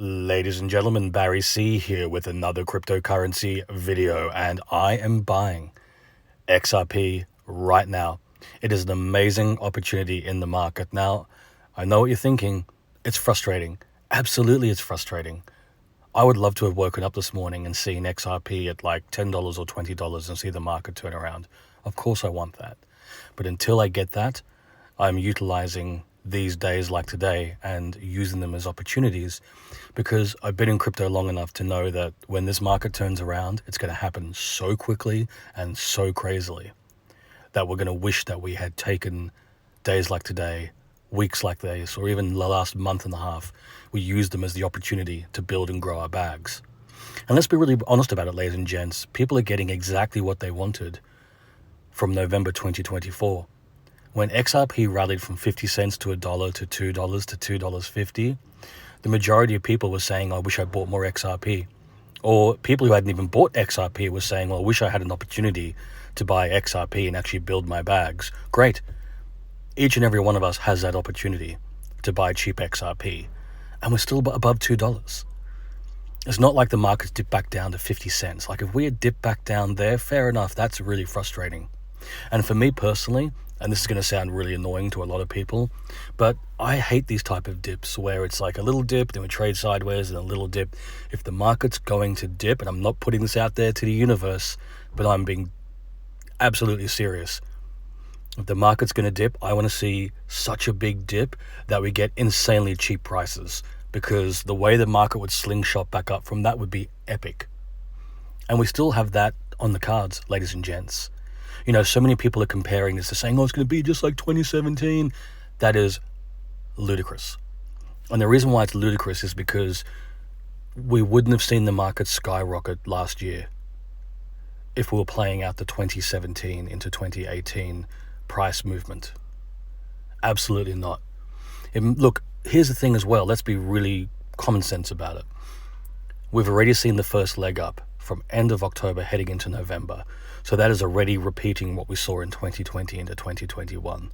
Ladies and gentlemen, Barry C here with another cryptocurrency video, and I am buying XRP right now. It is an amazing opportunity in the market. Now, I know what you're thinking. It's frustrating. Absolutely, it's frustrating. I would love to have woken up this morning and seen XRP at like $10 or $20 and see the market turn around. Of course I want that. But until I get that, I'm utilizing these days like today and using them as opportunities because I've been in crypto long enough to know that when this market turns around, it's going to happen so quickly and so crazily that we're going to wish that we had taken days like today, weeks like this, or even the last month and a half. We used them as the opportunity to build and grow our bags. And let's be really honest about it, ladies and gents. People are getting exactly what they wanted from November 2024. When XRP rallied from 50 cents to $1 to $2 to $2.50, the majority of people were saying, I wish I bought more XRP. Or people who hadn't even bought XRP were saying, well, I wish I had an opportunity to buy XRP and actually build my bags. Great. Each and every one of us has that opportunity to buy cheap XRP. And we're still above $2. It's not like the market's dipped back down to 50 cents. Like if we had dipped back down there, fair enough, that's really frustrating. And for me personally, and this is going to sound really annoying to a lot of people, but I hate these type of dips where it's like a little dip, then we trade sideways, and a little dip. If the market's going to dip, and I'm not putting this out there to the universe, but I'm being absolutely serious. If the market's going to dip, I want to see such a big dip that we get insanely cheap prices, because the way the market would slingshot back up from that would be epic. And we still have that on the cards, ladies and gents. You know, so many people are comparing this to saying, oh, it's going to be just like 2017. That is ludicrous. And the reason why it's ludicrous is because we wouldn't have seen the market skyrocket last year if we were playing out the 2017 into 2018 price movement. Absolutely not. Look, here's the thing as well. Let's be really common sense about it. We've already seen the first leg up from end of October heading into November. So that is already repeating what we saw in 2020 into 2021.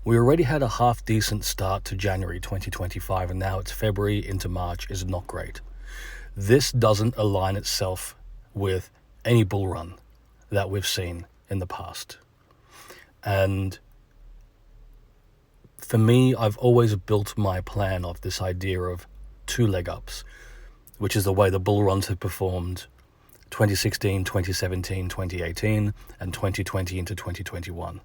We already had a half decent start to January 2025, and now it's February into March is not great. This doesn't align itself with any bull run that we've seen in the past. And for me, I've always built my plan off this idea of two leg ups, which is the way the bull runs have performed 2016, 2017, 2018, and 2020 into 2021.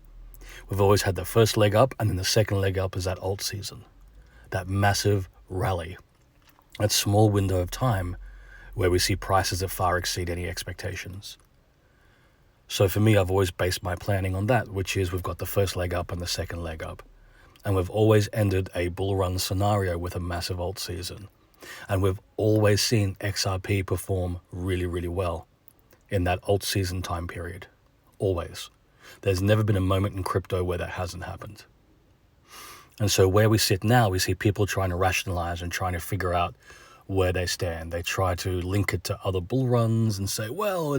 We've always had the first leg up, and then the second leg up is that alt season, that massive rally, that small window of time where we see prices that far exceed any expectations. So for me, I've always based my planning on that, which is we've got the first leg up and the second leg up. And we've always ended a bull run scenario with a massive alt season. And we've always seen XRP perform really, really well in that alt season time period. Always. There's never been a moment in crypto where that hasn't happened. And so where we sit now, we see people trying to rationalize and trying to figure out where they stand. They try to link it to other bull runs and say, well,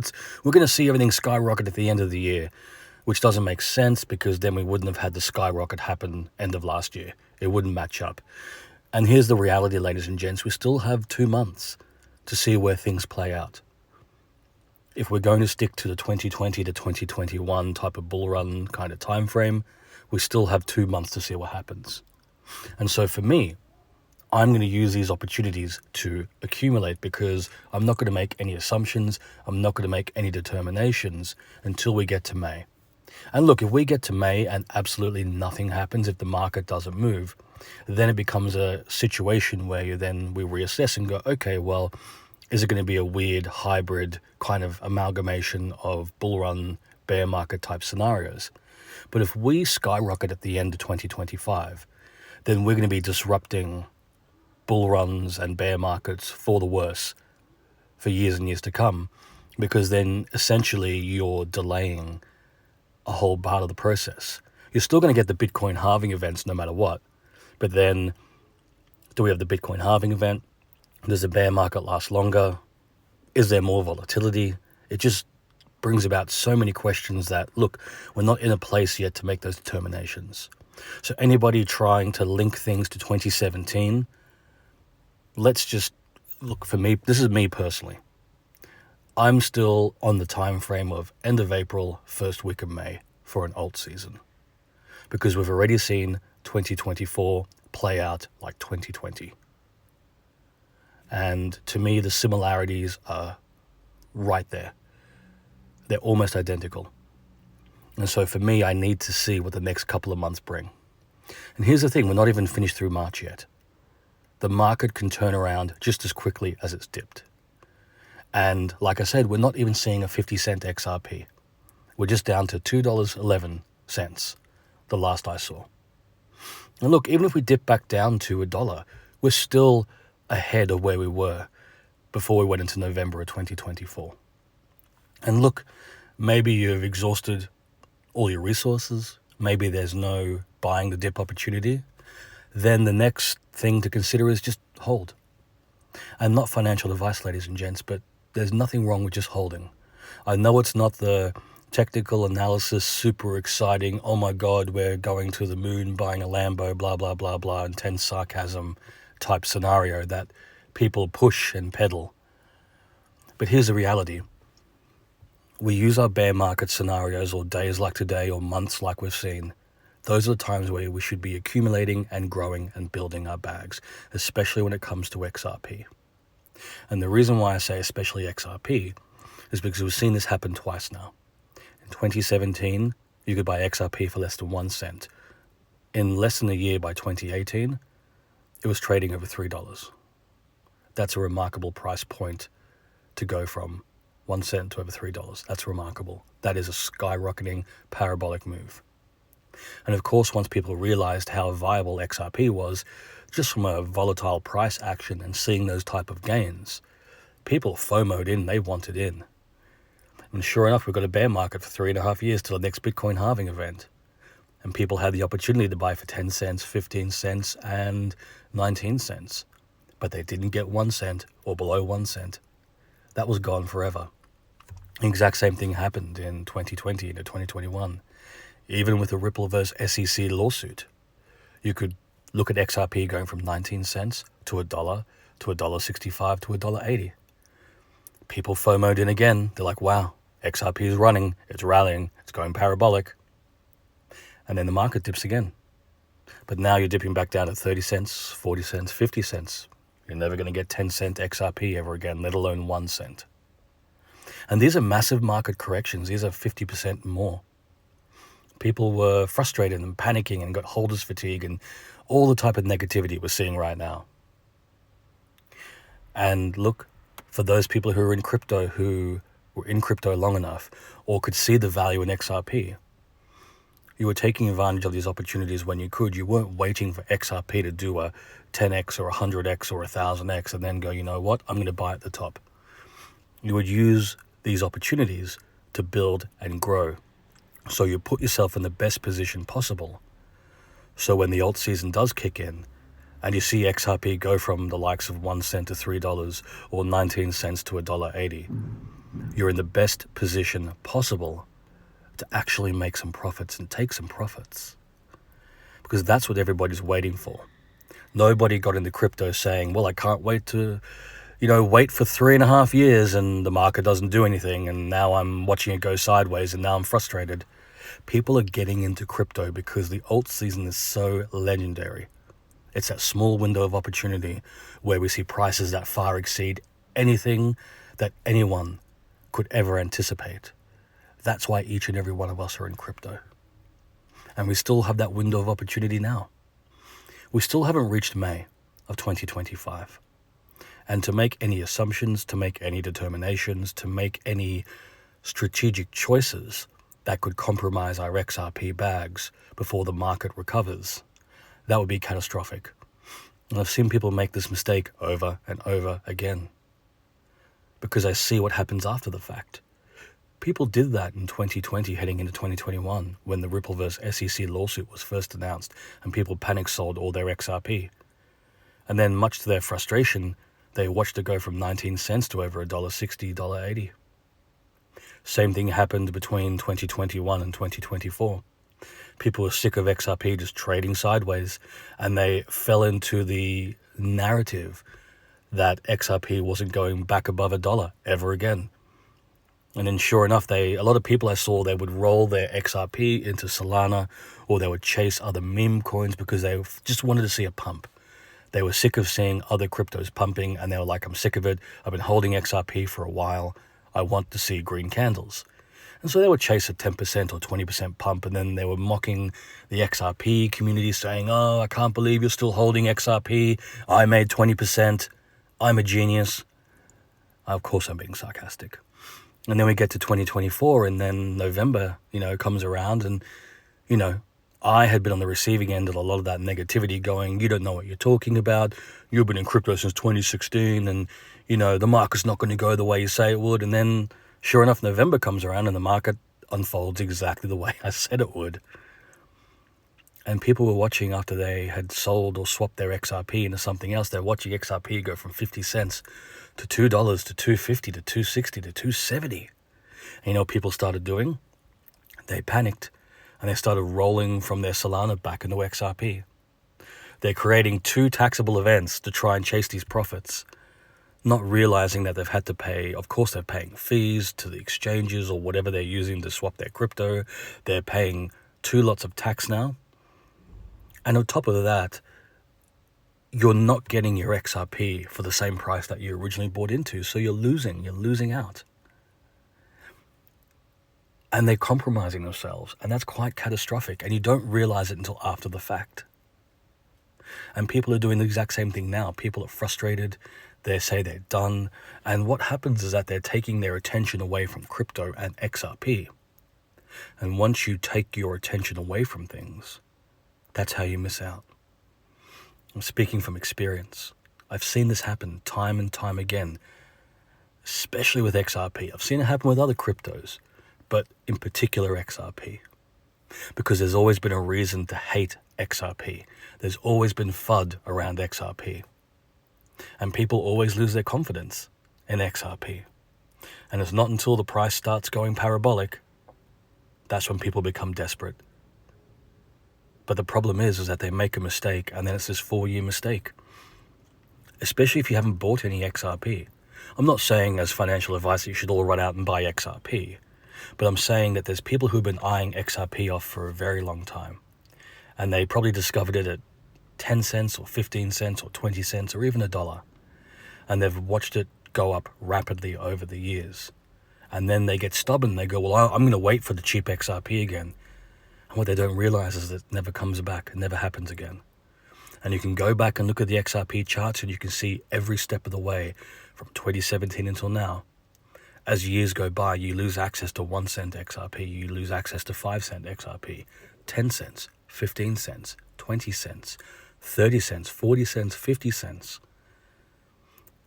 we're going to see everything skyrocket at the end of the year, which doesn't make sense because then we wouldn't have had the skyrocket happen end of last year. It wouldn't match up. And here's the reality, ladies and gents. We still have 2 months to see where things play out. If we're going to stick to the 2020 to 2021 type of bull run kind of time frame, we still have 2 months to see what happens. And so for me, I'm going to use these opportunities to accumulate because I'm not going to make any assumptions. I'm not going to make any determinations until we get to May. And look, if we get to May and absolutely nothing happens, if the market doesn't move, then it becomes a situation where we reassess and go, okay, well, is it going to be a weird hybrid kind of amalgamation of bull run, bear market type scenarios? But if we skyrocket at the end of 2025, then we're going to be disrupting bull runs and bear markets for the worse for years and years to come, because then essentially you're delaying a whole part of the process. You're still going to get the Bitcoin halving events no matter what. But then, do we have the Bitcoin halving event? Does the bear market last longer? Is there more volatility? It just brings about so many questions that, look, we're not in a place yet to make those determinations. So anybody trying to link things to 2017 let's just look, for me, this is me personally. I'm still on the time frame of end of April, first week of May for an alt season, because we've already seen 2024 play out like 2020. And to me, the similarities are right there. They're almost identical. And so for me, I need to see what the next couple of months bring. And here's the thing, we're not even finished through March yet. The market can turn around just as quickly as it's dipped. And like I said, we're not even seeing a 50-cent XRP. We're just down to $2.11, the last I saw. And look, even if we dip back down to $1, we're still ahead of where we were before we went into November of 2024. And look, maybe you've exhausted all your resources. Maybe there's no buying the dip opportunity. Then the next thing to consider is just hold. And not financial advice, ladies and gents, but there's nothing wrong with just holding. I know it's not the technical analysis, super exciting, oh my God, we're going to the moon, buying a Lambo, blah, blah, blah, blah, intense sarcasm type scenario that people push and peddle. But here's the reality. We use our bear market scenarios or days like today or months like we've seen. Those are the times where we should be accumulating and growing and building our bags, especially when it comes to XRP. And the reason why I say especially XRP is because we've seen this happen twice now. In 2017, you could buy XRP for less than 1 cent. In less than a year, by 2018, it was trading over $3. That's a remarkable price point to go from 1 cent to over $3. That's remarkable. That is a skyrocketing parabolic move. And of course, once people realized how viable XRP was, just from a volatile price action and seeing those type of gains, people FOMO'd in, they wanted in. And sure enough, we've got a bear market for 3.5 years till the next Bitcoin halving event. And people had the opportunity to buy for 10 cents, 15 cents, and 19 cents. But they didn't get 1 cent or below 1 cent. That was gone forever. The exact same thing happened in 2020 into 2021. Even with the Ripple versus SEC lawsuit, you could look at XRP going from 19 cents to $1 to $1.65 to $1.80. People FOMO'd in again. They're like, wow, XRP is running, it's rallying, it's going parabolic. And then the market dips again. But now you're dipping back down at 30 cents, 40 cents, 50 cents. You're never going to get 10 cent XRP ever again, let alone 1 cent. And these are massive market corrections. These are 50% more. People were frustrated and panicking and got holders fatigue and all the type of negativity we're seeing right now. And look, for those people who are in crypto, who were in crypto long enough or could see the value in XRP, you were taking advantage of these opportunities when you could. You weren't waiting for XRP to do a 10x or 100x or 1000x and then go, you know what, I'm going to buy at the top. You would use these opportunities to build and grow. So you put yourself in the best position possible. So when the alt season does kick in and you see XRP go from the likes of 1 cent to $3 or 19 cents to $1.80, you're in the best position possible to actually make some profits and take some profits. Because that's what everybody's waiting for. Nobody got into crypto saying, well, I can't wait to, wait for 3.5 years and the market doesn't do anything and now I'm watching it go sideways and now I'm frustrated. People are getting into crypto because the alt season is so legendary. It's that small window of opportunity where we see prices that far exceed anything that anyone could ever anticipate. That's why each and every one of us are in crypto. And we still have that window of opportunity now. We still haven't reached May of 2025. And to make any assumptions, to make any determinations, to make any strategic choices that could compromise our XRP bags before the market recovers, that would be catastrophic. And I've seen people make this mistake over and over again because I see what happens after the fact. People did that in 2020 heading into 2021 when the Ripple vs. SEC lawsuit was first announced and people panic sold all their XRP. And then much to their frustration, they watched it go from 19 cents to over $1.60, $1.80. Same thing happened between 2021 and 2024. People were sick of XRP just trading sideways and they fell into the narrative that XRP wasn't going back above $1 ever again. And then sure enough, a lot of people I saw, they would roll their XRP into Solana, or they would chase other meme coins because they just wanted to see a pump. They were sick of seeing other cryptos pumping, and they were like, I'm sick of it. I've been holding XRP for a while. I want to see green candles. And so they would chase a 10% or 20% pump, and then they were mocking the XRP community, saying, oh, I can't believe you're still holding XRP. I made 20%. I'm a genius. Of course, I'm being sarcastic. And then we get to 2024, and then November, comes around, and, I had been on the receiving end of a lot of that negativity going, you don't know what you're talking about. You've been in crypto since 2016, and, the market's not going to go the way you say it would. And then, sure enough, November comes around, and the market unfolds exactly the way I said it would. And people were watching after they had sold or swapped their XRP into something else. They're watching XRP go from 50 cents to $2 to $2.50 to $2.60 to $2.70. And you know what people started doing? They panicked, and they started rolling from their Solana back into XRP. They're creating two taxable events to try and chase these profits, not realizing that they've had to pay. Of course, they're paying fees to the exchanges or whatever they're using to swap their crypto. They're paying 2 lots of tax now. And on top of that, you're not getting your XRP for the same price that you originally bought into. So you're losing out. And they're compromising themselves. And that's quite catastrophic. And you don't realize it until after the fact. And people are doing the exact same thing now. People are frustrated. They say they're done. And what happens is that they're taking their attention away from crypto and XRP. And once you take your attention away from things, that's how you miss out. I'm speaking from experience. I've seen this happen time and time again, especially with XRP. I've seen it happen with other cryptos, but in particular XRP. Because there's always been a reason to hate XRP. There's always been FUD around XRP. And people always lose their confidence in XRP. And it's not until the price starts going parabolic, that's when people become desperate. But the problem is that they make a mistake, and then it's this 4-year mistake. Especially if you haven't bought any XRP. I'm not saying as financial advice that you should all run out and buy XRP. But I'm saying that there's people who've been eyeing XRP off for a very long time. And they probably discovered it at 10 cents or 15 cents or 20 cents or even $1. And they've watched it go up rapidly over the years. And then they get stubborn. They go, well, I'm going to wait for the cheap XRP again. And what they don't realize is that it never comes back. It never happens again. And you can go back and look at the XRP charts, and you can see every step of the way from 2017 until now. As years go by, you lose access to 1 cent XRP. You lose access to 5 cent XRP, 10 cents, 15 cents, 20 cents, 30 cents, 40 cents, 50 cents.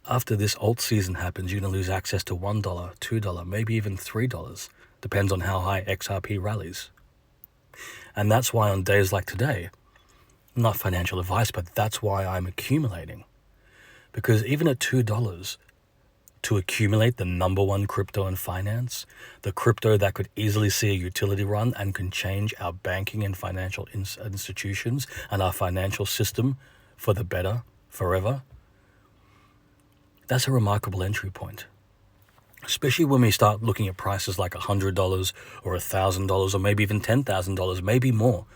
After this alt season happens, you're going to lose access to $1, $2, maybe even $3. Depends on how high XRP rallies. And that's why on days like today, not financial advice, but that's why I'm accumulating. Because even at $2, to accumulate the number one crypto in finance, the crypto that could easily see a utility run and can change our banking and financial institutions and our financial system for the better forever, that's a remarkable entry point. Especially when we start looking at prices like $100 or $1,000 or maybe even $10,000, maybe more.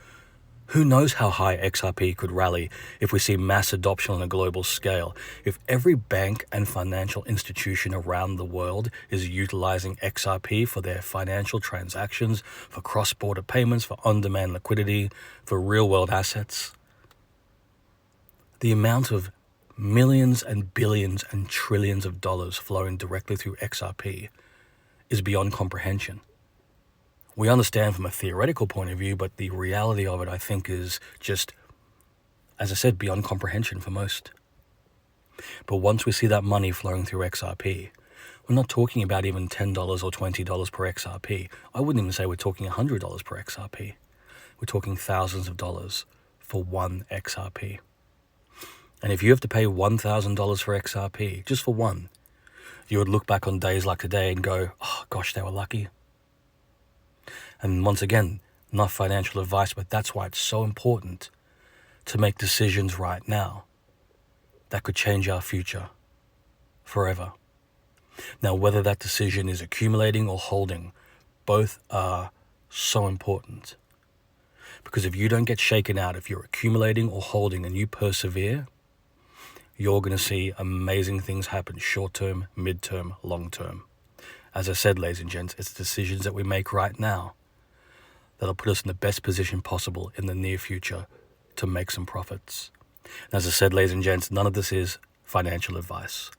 Who knows how high XRP could rally if we see mass adoption on a global scale? If every bank and financial institution around the world is utilizing XRP for their financial transactions, for cross-border payments, for on-demand liquidity, for real-world assets, the amount of millions and billions and trillions of dollars flowing directly through XRP is beyond comprehension. We understand from a theoretical point of view, but the reality of it, I think, is just, as I said, beyond comprehension for most. But once we see that money flowing through XRP, we're not talking about even $10 or $20 per XRP. I wouldn't even say we're talking $100 per XRP. We're talking thousands of dollars for 1 XRP. And if you have to pay $1,000 for XRP, just for one, you would look back on days like today and go, oh gosh, they were lucky. And once again, not financial advice, but that's why it's so important to make decisions right now that could change our future forever. Now, whether that decision is accumulating or holding, both are so important. Because if you don't get shaken out, if you're accumulating or holding and you persevere, you're going to see amazing things happen short-term, mid-term, long-term. As I said, ladies and gents, it's decisions that we make right now that'll put us in the best position possible in the near future to make some profits. And as I said, ladies and gents, none of this is financial advice.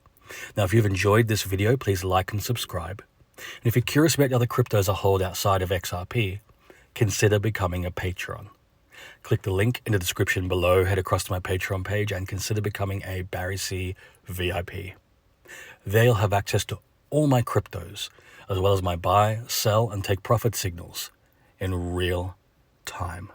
Now, if you've enjoyed this video, please like and subscribe. And if you're curious about the other cryptos I hold outside of XRP, consider becoming a patron. Click the link in the description below, head across to my Patreon page, and consider becoming a Barry C VIP. There you'll have access to all my cryptos, as well as my buy, sell, and take profit signals in real time.